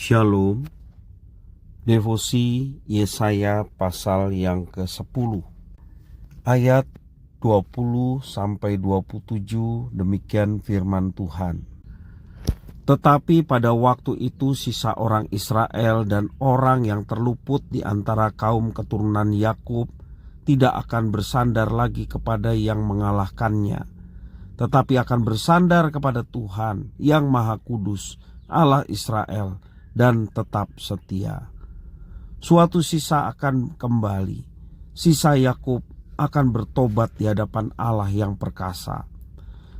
Shalom. Devosi Yesaya pasal yang ke-10 ayat 20-27. Demikian firman Tuhan. Tetapi pada waktu itu sisa orang Israel dan orang yang terluput di antara kaum keturunan Yakub tidak akan bersandar lagi kepada yang mengalahkannya, tetapi akan bersandar kepada Tuhan yang Maha Kudus, Allah Israel, dan tetap setia. Suatu sisa akan kembali, sisa Yakub akan bertobat di hadapan Allah yang perkasa.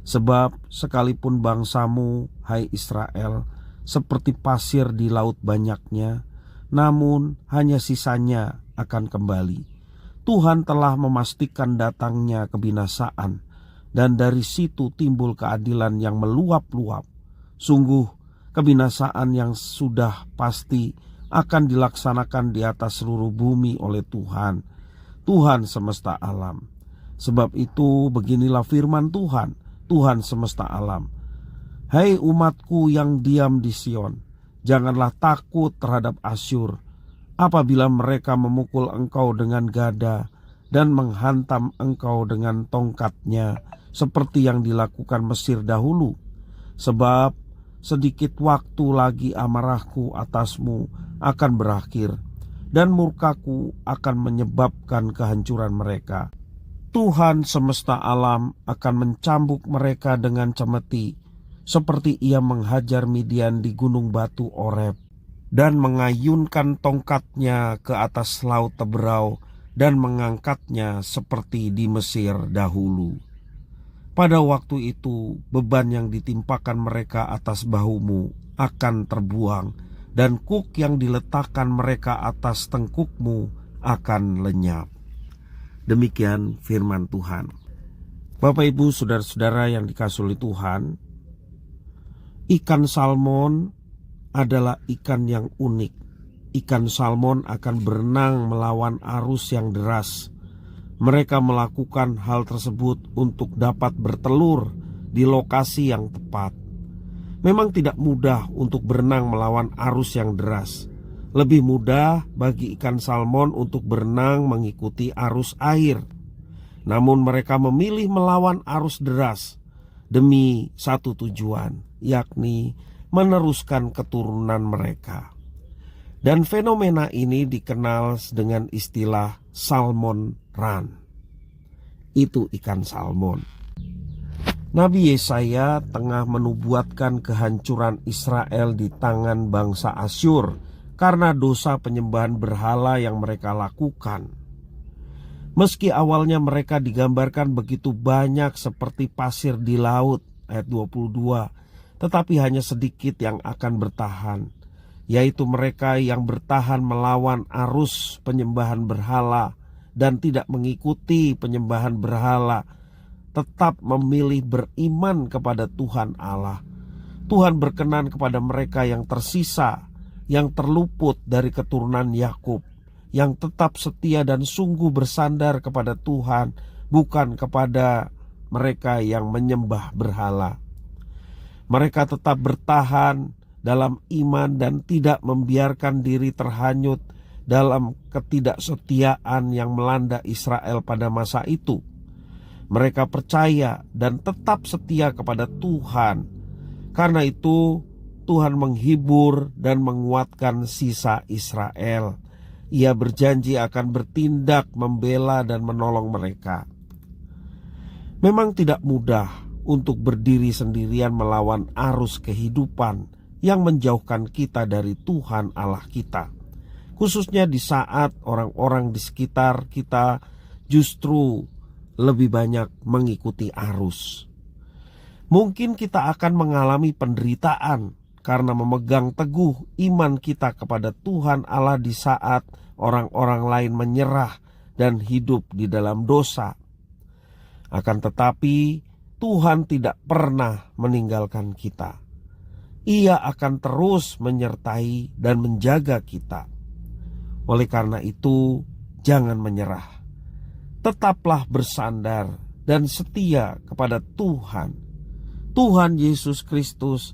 Sebab sekalipun bangsamu, hai Israel, seperti pasir di laut banyaknya, namun hanya sisanya akan kembali. Tuhan telah memastikan datangnya kebinasaan, dan dari situ timbul keadilan yang meluap-luap. Sungguh kebinasaan yang sudah pasti akan dilaksanakan di atas seluruh bumi oleh Tuhan, Tuhan semesta alam. Sebab itu beginilah firman Tuhan, Tuhan semesta alam. Hai umatku yang diam di Sion, janganlah takut terhadap Asyur, apabila mereka memukul engkau dengan gada dan menghantam engkau dengan tongkatnya, seperti yang dilakukan Mesir dahulu. Sebab sedikit waktu lagi amarahku atasmu akan berakhir, dan murkaku akan menyebabkan kehancuran mereka. Tuhan semesta alam akan mencambuk mereka dengan cemeti, seperti ia menghajar Midian di gunung batu Oreb, dan mengayunkan tongkatnya ke atas laut Teberau, dan mengangkatnya seperti di Mesir dahulu. Pada waktu itu beban yang ditimpakan mereka atas bahumu akan terbuang, dan kuk yang diletakkan mereka atas tengkukmu akan lenyap. Demikian firman Tuhan. Bapak Ibu saudara-saudara yang dikasihi oleh Tuhan, ikan salmon adalah ikan yang unik. Ikan salmon akan berenang melawan arus yang deras. Mereka melakukan hal tersebut untuk dapat bertelur di lokasi yang tepat. Memang tidak mudah untuk berenang melawan arus yang deras. Lebih mudah bagi ikan salmon untuk berenang mengikuti arus air. Namun mereka memilih melawan arus deras demi satu tujuan, yakni meneruskan keturunan mereka. Dan fenomena ini dikenal dengan istilah salmon run. Itu ikan salmon. Nabi Yesaya tengah menubuatkan kehancuran Israel di tangan bangsa Asyur karena dosa penyembahan berhala yang mereka lakukan. Meski awalnya mereka digambarkan begitu banyak seperti pasir di laut, ayat 22, tetapi hanya sedikit yang akan bertahan, yaitu mereka yang bertahan melawan arus penyembahan berhala dan tidak mengikuti penyembahan berhala, tetap memilih beriman kepada Tuhan Allah. Tuhan berkenan kepada mereka yang tersisa, yang terluput dari keturunan Yakub, yang tetap setia dan sungguh bersandar kepada Tuhan, bukan kepada mereka yang menyembah berhala. Mereka tetap bertahan dalam iman dan tidak membiarkan diri terhanyut dalam ketidaksetiaan yang melanda Israel pada masa itu. Mereka percaya dan tetap setia kepada Tuhan. Karena itu Tuhan menghibur dan menguatkan sisa Israel. Ia berjanji akan bertindak membela dan menolong mereka. Memang tidak mudah untuk berdiri sendirian melawan arus kehidupan yang menjauhkan kita dari Tuhan Allah kita. Khususnya di saat orang-orang di sekitar kita justru lebih banyak mengikuti arus. Mungkin kita akan mengalami penderitaan karena memegang teguh iman kita kepada Tuhan Allah di saat orang-orang lain menyerah dan hidup di dalam dosa. Akan tetapi Tuhan tidak pernah meninggalkan kita. Ia akan terus menyertai dan menjaga kita. Oleh karena itu, jangan menyerah. Tetaplah bersandar dan setia kepada Tuhan. Tuhan Yesus Kristus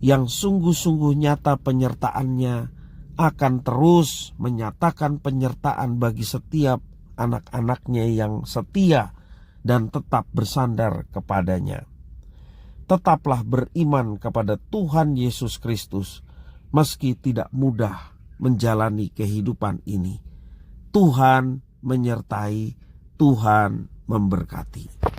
yang sungguh-sungguh nyata penyertaannya akan terus menyatakan penyertaan bagi setiap anak-anaknya yang setia dan tetap bersandar kepadanya. Tetaplah beriman kepada Tuhan Yesus Kristus, meski tidak mudah menjalani kehidupan ini. Tuhan menyertai, Tuhan memberkati.